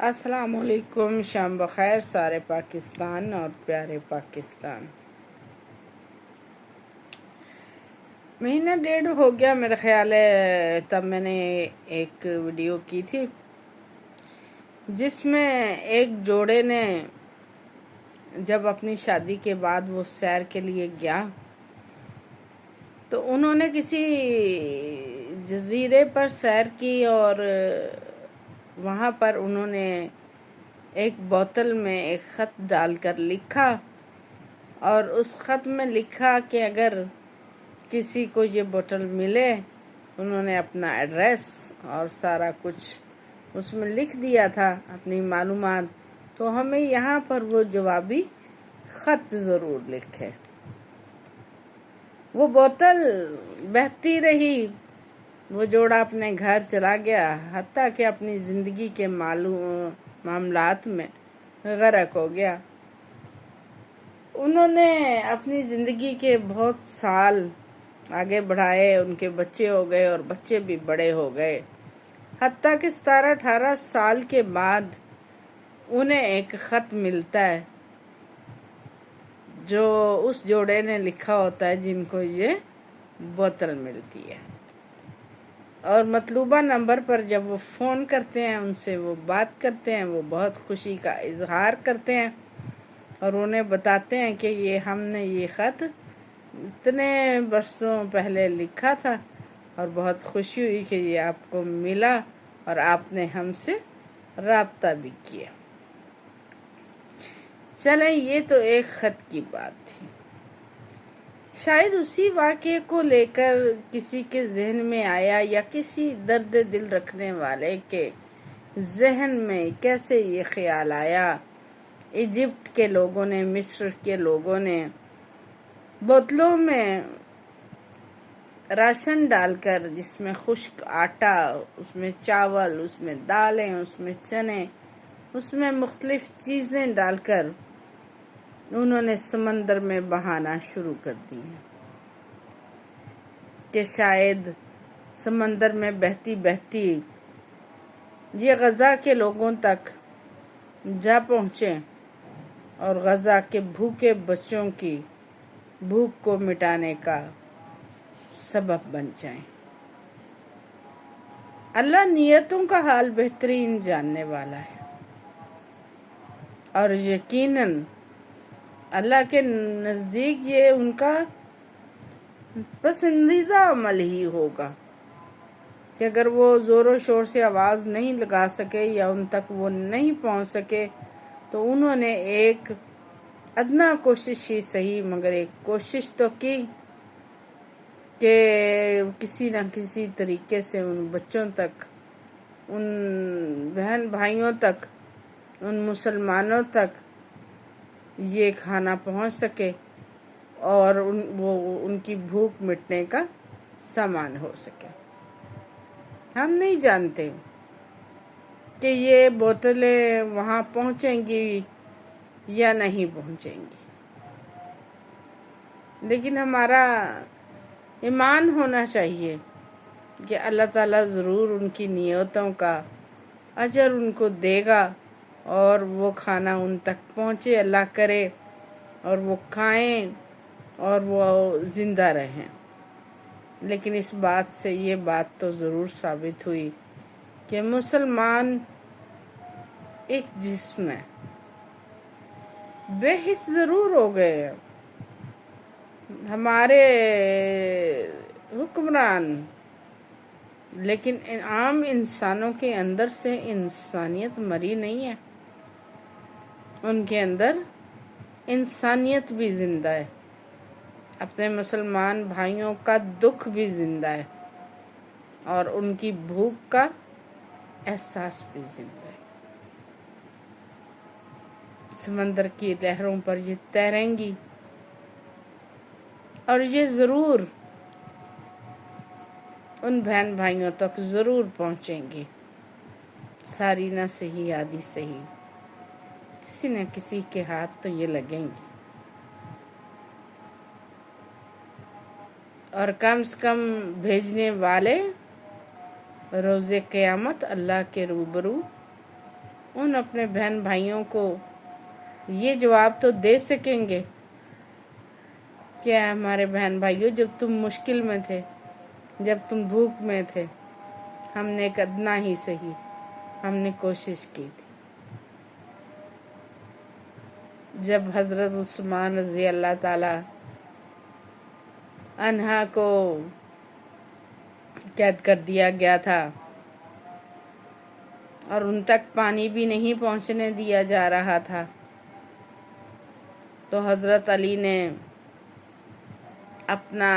السلام علیکم، شام بخیر سارے پاکستان اور پیارے پاکستان۔ مہینہ ڈیڑھ ہو گیا میرا خیال ہے، تب میں نے ایک ویڈیو کی تھی جس میں ایک جوڑے نے جب اپنی شادی کے بعد وہ سیر کے لیے گیا تو انہوں نے کسی جزیرے پر سیر کی اور وہاں پر انہوں نے ایک بوتل میں ایک خط ڈال کر لکھا، اور اس خط میں لکھا کہ اگر کسی کو یہ بوتل ملے، انہوں نے اپنا ایڈریس اور سارا کچھ اس میں لکھ دیا تھا، اپنی معلومات، تو ہمیں یہاں پر وہ جوابی خط ضرور لکھے۔ وہ بوتل بہتی رہی، وہ جوڑا اپنے گھر چلا گیا، حتیٰ کہ اپنی زندگی کے معاملات میں غرق ہو گیا۔ انہوں نے اپنی زندگی کے بہت سال آگے بڑھائے، ان کے بچے ہو گئے اور بچے بھی بڑے ہو گئے، حتیٰ کہ 17-18 سال کے بعد انہیں ایک خط ملتا ہے جو اس جوڑے نے لکھا ہوتا ہے جن کو یہ بوتل ملتی ہے، اور مطلوبہ نمبر پر جب وہ فون کرتے ہیں، ان سے وہ بات کرتے ہیں، وہ بہت خوشی کا اظہار کرتے ہیں اور انہیں بتاتے ہیں کہ ہم نے یہ خط اتنے برسوں پہلے لکھا تھا اور بہت خوشی ہوئی کہ یہ آپ کو ملا اور آپ نے ہم سے رابطہ بھی کیا۔ چلیں، یہ تو ایک خط کی بات تھی۔ شاید اسی واقعے کو لے کر کسی کے ذہن میں آیا، یا کسی درد دل رکھنے والے کے ذہن میں کیسے یہ خیال آیا، ایجپٹ کے لوگوں نے، مصر کے لوگوں نے بوتلوں میں راشن ڈال کر، جس میں خشک آٹا، اس میں چاول، اس میں دالیں، اس میں چنے، اس میں مختلف چیزیں ڈال کر انہوں نے سمندر میں بہانا شروع کر دی کہ شاید سمندر میں بہتی بہتی یہ غزہ کے لوگوں تک جا پہنچیں اور غزہ کے بھوکے بچوں کی بھوک کو مٹانے کا سبب بن جائیں۔ اللہ نیتوں کا حال بہترین جاننے والا ہے، اور یقیناً اللہ کے نزدیک یہ ان کا پسندیدہ عمل ہی ہوگا کہ اگر وہ زور و شور سے آواز نہیں لگا سکے یا ان تک وہ نہیں پہنچ سکے تو انہوں نے ایک ادنا کوشش ہی صحیح، مگر ایک کوشش تو کی کہ کسی نہ کسی طریقے سے ان بچوں تک، ان بہن بھائیوں تک، ان مسلمانوں تک یہ کھانا پہنچ سکے اور ان کی بھوک مٹنے کا سامان ہو سکے۔ ہم نہیں جانتے کہ یہ بوتلیں وہاں پہنچیں گی یا نہیں پہنچیں گی، لیکن ہمارا ایمان ہونا چاہیے کہ اللہ تعالیٰ ضرور ان کی نیتوں کا اجر ان کو دے گا اور وہ کھانا ان تک پہنچے، اللہ کرے، اور وہ کھائیں اور وہ زندہ رہیں۔ لیکن اس بات سے یہ بات تو ضرور ثابت ہوئی کہ مسلمان ایک جسم ہے، بے حس ضرور ہو گئے ہمارے حکمران، لیکن عام انسانوں کے اندر سے انسانیت مری نہیں ہے، ان کے اندر انسانیت بھی زندہ ہے، اپنے مسلمان بھائیوں کا دکھ بھی زندہ ہے اور ان کی بھوک کا احساس بھی زندہ ہے۔ سمندر کی لہروں پر یہ تیریں گی اور یہ ضرور ان بہن بھائیوں تک ضرور پہنچیں گی، ساری نہ صحیح آدھی صحیح، کسی نہ کسی کے ہاتھ تو یہ لگیں گی، اور کم سے کم بھیجنے والے روز قیامت اللہ کے روبرو ان اپنے بہن بھائیوں کو یہ جواب تو دے سکیں گے کہ ہمارے بہن بھائیوں، جب تم مشکل میں تھے، جب تم بھوک میں تھے، ہم نے ایک ادنا ہی صحیح ہم نے کوشش کی تھی۔ جب حضرت عثمان رضی اللہ تعالی عنہ کو قید کر دیا گیا تھا اور ان تک پانی بھی نہیں پہنچنے دیا جا رہا تھا، تو حضرت علی نے اپنا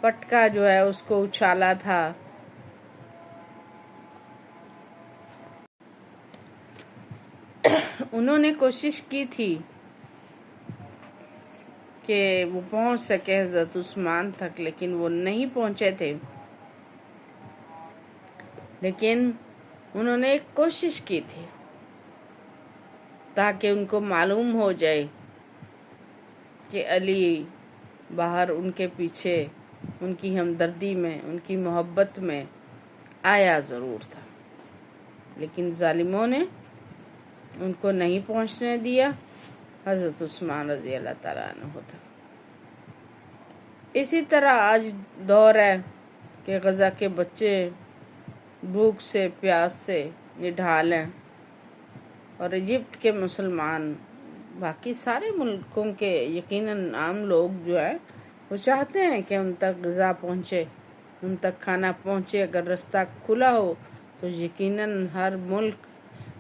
پٹکا جو ہے اس کو اچھالا تھا، انہوں نے کوشش کی تھی کہ وہ پہنچ سکے حضرت عثمان تک، لیکن وہ نہیں پہنچے تھے، لیکن انہوں نے ایک کوشش کی تھی تاکہ ان کو معلوم ہو جائے کہ علی باہر ان کے پیچھے ان کی ہمدردی میں، ان کی محبت میں آیا ضرور تھا، لیکن ظالموں نے ان کو نہیں پہنچنے دیا حضرت عثمان رضی اللہ تعالیٰ عنہ تک۔ اسی طرح آج دور ہے کہ غزہ کے بچے بھوک سے، پیاس سے نڈھال ہیں، اور ایجپٹ کے مسلمان، باقی سارے ملکوں کے یقیناً عام لوگ جو ہیں وہ چاہتے ہیں کہ ان تک غذا پہنچے، ان تک کھانا پہنچے۔ اگر رستہ کھلا ہو تو یقیناً ہر ملک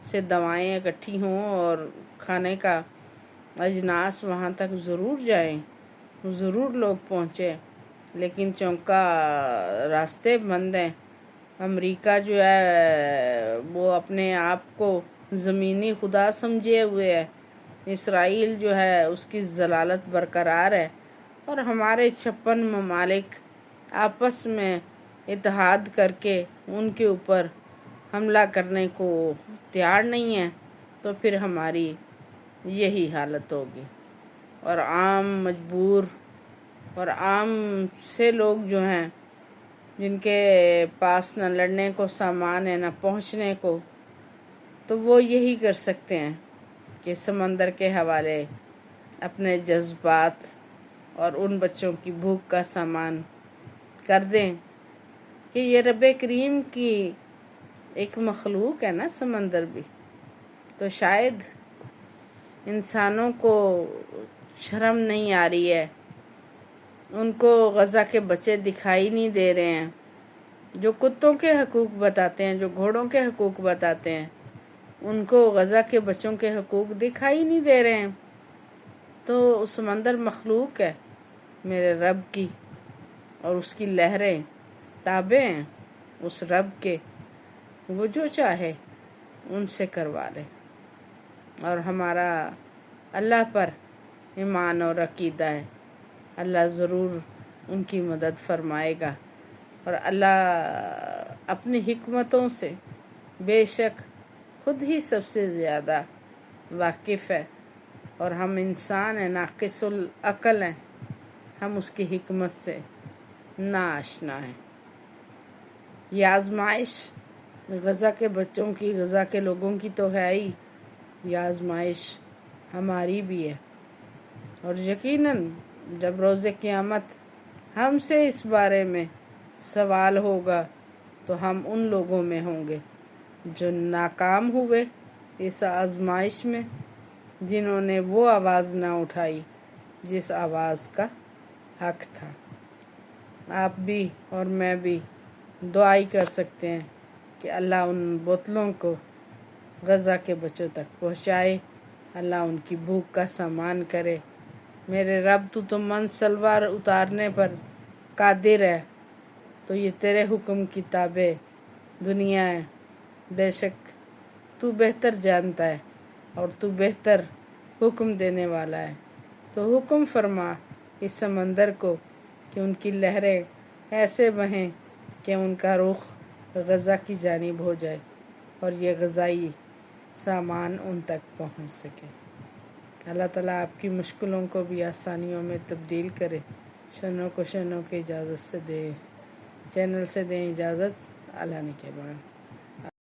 سے دوائیں اکٹھی ہوں اور کھانے کا اجناس وہاں تک ضرور جائیں، ضرور لوگ پہنچے، لیکن چونکہ راستے بند ہیں۔ امریکہ جو ہے وہ اپنے آپ کو زمینی خدا سمجھے ہوئے ہے، اسرائیل جو ہے اس کی ضلالت برقرار ہے، اور ہمارے 56 ممالک آپس میں اتحاد کر کے ان کے اوپر حملہ کرنے کو تیار نہیں ہیں، تو پھر ہماری یہی حالت ہوگی، اور عام مجبور اور عام سے لوگ جو ہیں جن کے پاس نہ لڑنے کو سامان ہے نہ پہنچنے کو، تو وہ یہی کر سکتے ہیں کہ سمندر کے حوالے اپنے جذبات اور ان بچوں کی بھوک کا سامان کر دیں کہ یہ رب کریم کی ایک مخلوق ہے نا سمندر بھی، تو شاید انسانوں کو شرم نہیں آ رہی ہے، ان کو غزہ کے بچے دکھائی نہیں دے رہے ہیں جو کتوں کے حقوق بتاتے ہیں، جو گھوڑوں کے حقوق بتاتے ہیں، ان کو غزہ کے بچوں کے حقوق دکھائی نہیں دے رہے ہیں۔ تو سمندر مخلوق ہے میرے رب کی، اور اس کی لہریں تابع ہیں اس رب کے، وہ جو چاہے ان سے کروا لے، اور ہمارا اللہ پر ایمان اور عقیدہ ہے، اللہ ضرور ان کی مدد فرمائے گا، اور اللہ اپنی حکمتوں سے بے شک خود ہی سب سے زیادہ واقف ہے، اور ہم انسان ہیں، ناقص العقل ہیں، ہم اس کی حکمت سے ناآشنا ہیں۔ یہ آزمائش غزہ کے بچوں کی، غزہ کے لوگوں کی تو ہے ہی، یہ آزمائش ہماری بھی ہے، اور یقیناً جب روز قیامت ہم سے اس بارے میں سوال ہوگا تو ہم ان لوگوں میں ہوں گے جو ناکام ہوئے اس آزمائش میں، جنہوں نے وہ آواز نہ اٹھائی جس آواز کا حق تھا۔ آپ بھی اور میں بھی دعائی کر سکتے ہیں کہ اللہ ان بوتلوں کو غزہ کے بچوں تک پہنچائے، اللہ ان کی بھوک کا سامان کرے۔ میرے رب تو من سلوار اتارنے پر قادر ہے، تو یہ تیرے حکم کی تابع دنیا ہے، بے شک تو بہتر جانتا ہے اور تو بہتر حکم دینے والا ہے، تو حکم فرما اس سمندر کو کہ ان کی لہریں ایسے بہیں کہ ان کا رخ غزہ کی جانب ہو جائے اور یہ غذائی سامان ان تک پہنچ سکے۔ اللہ تعالیٰ آپ کی مشکلوں کو بھی آسانیوں میں تبدیل کرے، شنوں کو شنوں کی اجازت سے دے، چینل سے دیں اجازت، اللہ نے کے بعد